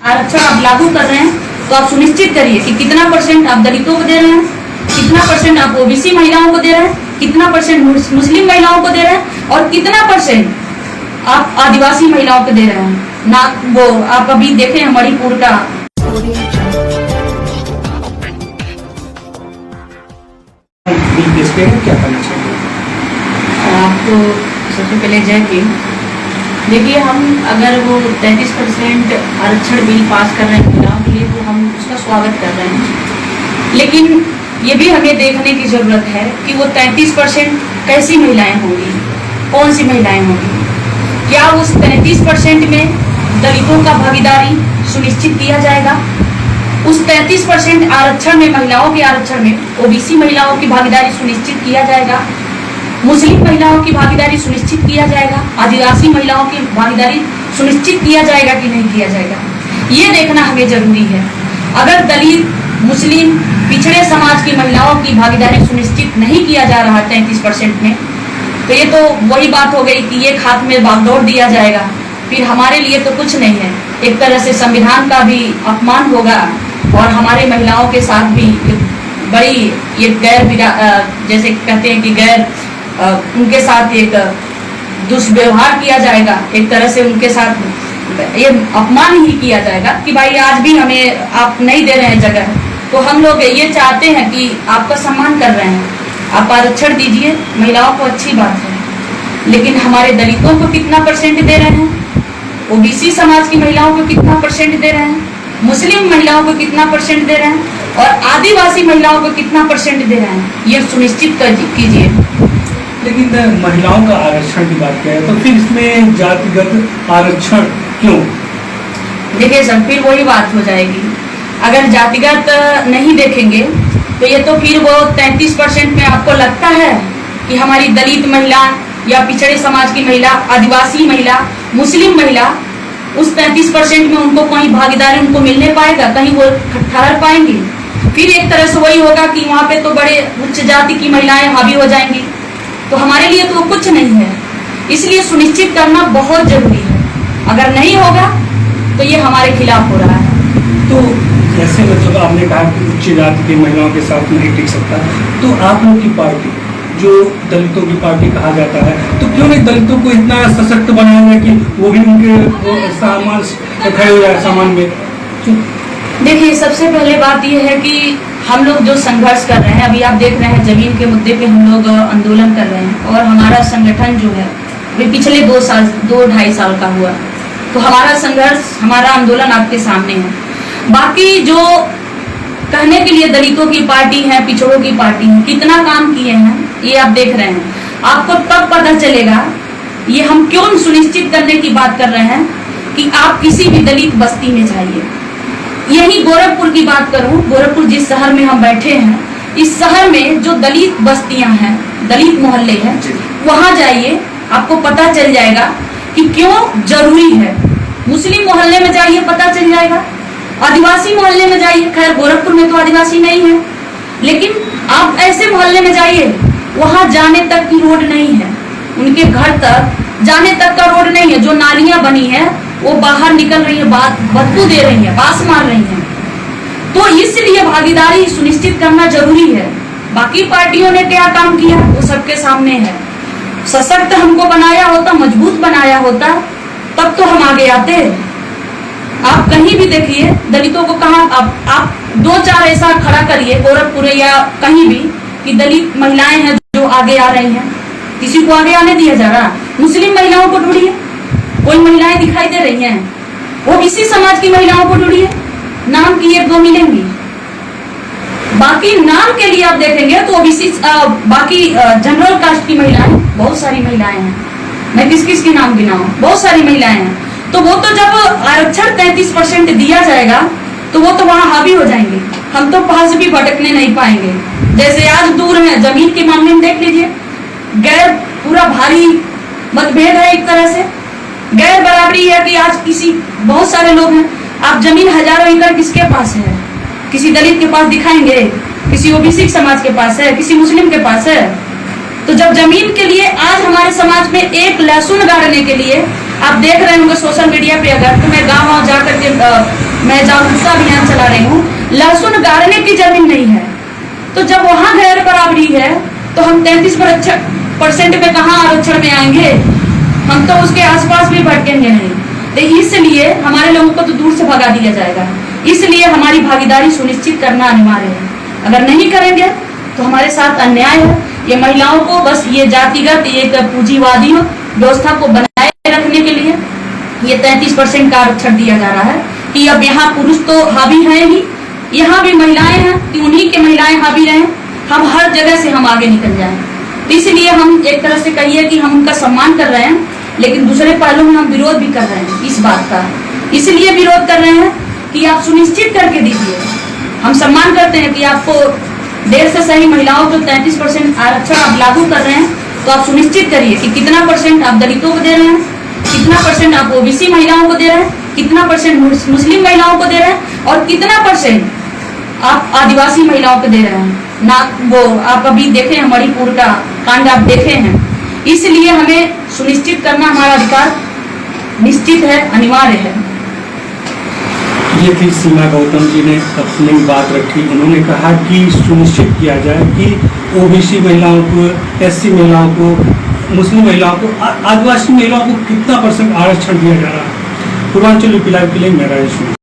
आरक्षण आप लागू कर रहे हैं तो आप सुनिश्चित करिए कि कितना परसेंट आप दलितों को दे रहे हैं, कितना परसेंट आप ओबीसी महिलाओं को दे रहे हैं, कितना परसेंट मुस्लिम महिलाओं को दे रहे हैं और कितना परसेंट आप आदिवासी महिलाओं को दे रहे हैं। ना वो आप अभी देखें मणिपुर का क्या करना चाहिए आपको। सबसे पहले जय हिंद। देखिए, हम अगर वो 33% आरक्षण बिल पास कर रहे हैं महिलाओं के लिए तो हम उसका स्वागत कर रहे हैं, लेकिन ये भी हमें देखने की जरूरत है कि वो 33% कैसी महिलाएं होंगी, कौन सी महिलाएं होंगी। क्या उस 33% में दलितों का भागीदारी सुनिश्चित किया जाएगा? उस 33% आरक्षण में, महिलाओं के आरक्षण में ओबीसी महिलाओं की भागीदारी सुनिश्चित किया जाएगा, मुस्लिम महिलाओं की भागीदारी सुनिश्चित किया जाएगा, आदिवासी महिलाओं की भागीदारी सुनिश्चित किया जाएगा कि नहीं किया जाएगा, ये देखना हमें जरूरी है। अगर दलित, मुस्लिम, पिछड़े समाज की महिलाओं की भागीदारी सुनिश्चित नहीं किया जा रहा 33% में, तो ये तो वही बात हो गई कि एक हाथ में बागडोर दिया जाएगा, फिर हमारे लिए तो कुछ नहीं है। एक तरह से संविधान का भी अपमान होगा और हमारे महिलाओं के साथ भी बड़ी ये जैसे कहते हैं कि उनके साथ एक दुष्व्यवहार किया जाएगा, एक तरह से उनके साथ ये अपमान ही किया जाएगा कि भाई आज भी हमें आप नहीं दे रहे हैं जगह। तो हम लोग ये चाहते हैं कि आपका सम्मान कर रहे हैं, आप आरक्षण दीजिए, महिलाओं को अच्छी बात है, लेकिन हमारे दलितों को कितना परसेंट दे रहे हैं, ओबीसी समाज की महिलाओं को कितना परसेंट दे रहे हैं, मुस्लिम महिलाओं को कितना परसेंट दे रहे हैं और आदिवासी महिलाओं को कितना परसेंट दे रहे हैं, ये सुनिश्चित कीजिए। लेकिन महिलाओं का आरक्षण की बात करें तो फिर इसमें जातिगत आरक्षण क्यों? देखिए सर, फिर वही बात हो जाएगी। अगर जातिगत नहीं देखेंगे तो ये तो फिर वो 33% में आपको लगता है कि हमारी दलित महिला या पिछड़े समाज की महिला, आदिवासी महिला, मुस्लिम महिला, उस 33% में उनको कोई भागीदारी उनको मिलने पाएगा, कहीं वो ठहर पाएंगी? फिर एक तरह से वही होगा कि वहाँ पे तो बड़े उच्च जाति की महिलाएं हावी हो जाएंगी, तो हमारे लिए तो कुछ नहीं है। इसलिए सुनिश्चित करना बहुत जरूरी है। अगर नहीं होगा तो ये हमारे खिलाफ हो रहा है। तो जैसे मतलब आपने कहा कि उच्च जाति की महिलाओं के साथ नहीं टिक सकता, तो आप लोग की पार्टी जो दलितों की पार्टी कहा जाता है, तो क्यों नहीं दलितों को इतना सशक्त बनाएंगे कि वो भी उनके सामान खड़े हो जाए सामान में? देखिए, सबसे पहले बात यह है कि हम लोग जो संघर्ष कर रहे हैं, अभी आप देख रहे हैं जमीन के मुद्दे पे हम लोग आंदोलन कर रहे हैं और हमारा संगठन जो है वे पिछले 2-2.5 साल का हुआ, तो हमारा संघर्ष, हमारा आंदोलन आपके सामने है। बाकी जो कहने के लिए दलितों की पार्टी है, पिछड़ों की पार्टी है, कितना काम किए हैं ये आप देख रहे हैं। आपको तब पता चलेगा ये हम क्यों सुनिश्चित करने की बात कर रहे हैं कि आप किसी भी दलित बस्ती में जाइए। यही गोरखपुर की बात करूं, गोरखपुर जिस शहर में हम बैठे हैं, इस शहर में जो दलित बस्तियां हैं, दलित मोहल्ले हैं, वहां जाइए, आपको पता चल जाएगा कि क्यों जरूरी है। मुस्लिम मोहल्ले में जाइए, पता चल जाएगा। आदिवासी मोहल्ले में जाइए, खैर गोरखपुर में तो आदिवासी नहीं है, लेकिन आप ऐसे मोहल्ले में जाइए, वहां जाने तक की रोड नहीं है, उनके घर तक जाने तक का रोड नहीं है। जो नालियां बनी है वो बाहर निकल रही है, बदबू दे रही है, बास मार रही है। तो इसलिए भागीदारी सुनिश्चित करना जरूरी है। बाकी पार्टियों ने क्या काम किया वो सबके सामने है। सशक्त हमको बनाया होता, मजबूत बनाया होता, तब तो हम आगे आते। आप कहीं भी देखिए दलितों को, कहाँ आप 2-4 ऐसा खड़ा करिए गोरखपुर या कहीं भी कि दलित महिलाएं हैं जो आगे आ रही हैं, किसी को आगे आने दिया जा रहा? मुस्लिम महिलाओं को ढूंढिए, कोई महिलाएं दिखाई दे रही हैं? वो इसी समाज की महिलाओं को ढूंढिए, नाम की 1-2 मिलेंगी। बाकी नाम के लिए आप देखेंगे तो ओबीसी, बाकी जनरल कास्ट की महिलाएं, बहुत सारी महिलाएं हैं। मैं किस किस के नाम गिनाऊं? बहुत सारी महिलाएं हैं। तो वो तो जब आरक्षण 33% दिया जाएगा तो वो तो वहां हावी हो जाएंगे, हम तो पास भी भटकने नहीं पाएंगे। जैसे आज दूर है, जमीन के मामले में देख लीजिए, गैर पूरा भारी मतभेद है। एक तरह से गैर बराबरी है कि आज बहुत सारे लोग हैं, आप जमीन हजारों एकड़ किसके पास है? किसी दलित के पास दिखाएंगे, किसी ओबीसी समाज के पास है, किसी मुस्लिम के पास है। तो जब जमीन के लिए आज हमारे समाज में एक लहसुन गाड़ने के लिए आप देख रहे होंगे सोशल मीडिया पे, अगर तो मैं गाँव जा करके मैं जागरूकता अभियान चला रही हूँ, लहसुन गाड़ने की जमीन नहीं है, तो जब वहाँ गैर बराबरी है तो हम 33% पे कहाँ आरक्षण में आएंगे? हम तो उसके आसपास भी भटकेंगे नहीं। तो इसलिए हमारे लोगों को तो दूर से भगा दिया जाएगा, इसलिए हमारी भागीदारी सुनिश्चित करना अनिवार्य है। अगर नहीं करेंगे तो हमारे साथ अन्याय है। ये महिलाओं को बस ये जातिगत एक पूंजीवादी व्यवस्था को बनाए रखने के लिए ये 33% का आरक्षण दिया जा रहा है कि अब यहाँ पुरुष तो हावी हैं ही, यहाँ भी महिलाएं हैं कि उन्हीं के महिलाएं हावी रहें, हम हर जगह से हम आगे निकल जाएं। तो इसलिए हम एक तरह से कहिए कि हम उनका सम्मान कर रहे हैं, लेकिन दूसरे पहलू में हम विरोध भी कर रहे हैं इस बात का। इसलिए विरोध कर रहे हैं कि आप सुनिश्चित करके दीजिए। हम सम्मान करते हैं कि आपको देर से सही महिलाओं को 33% आरक्षण आप लागू कर रहे हैं, तो आप सुनिश्चित करिए कि कितना % आप दलितों को दे रहे हैं, कितना % आप ओबीसी महिलाओं को दे रहे हैं, कितना % मुस्लिम महिलाओं को दे रहे हैं और कितना % आप आदिवासी महिलाओं को दे रहे हैं। ना वो आप अभी देखे हैं मणिपुर का कांड आप देखे हैं। इसलिए हमें सुनिश्चित करना हमारा अधिकार निश्चित है, अनिवार्य है। ये थी सीमा गौतम जी ने अपनी बात रखी। उन्होंने कहा कि सुनिश्चित किया जाए कि ओबीसी महिलाओं को, एससी महिलाओं को, मुस्लिम महिलाओं को, आदिवासी महिलाओं को कितना % आरक्षण दिया जा रहा है। पूर्वांचल यूपी लाइव के लिए मैं राजेश।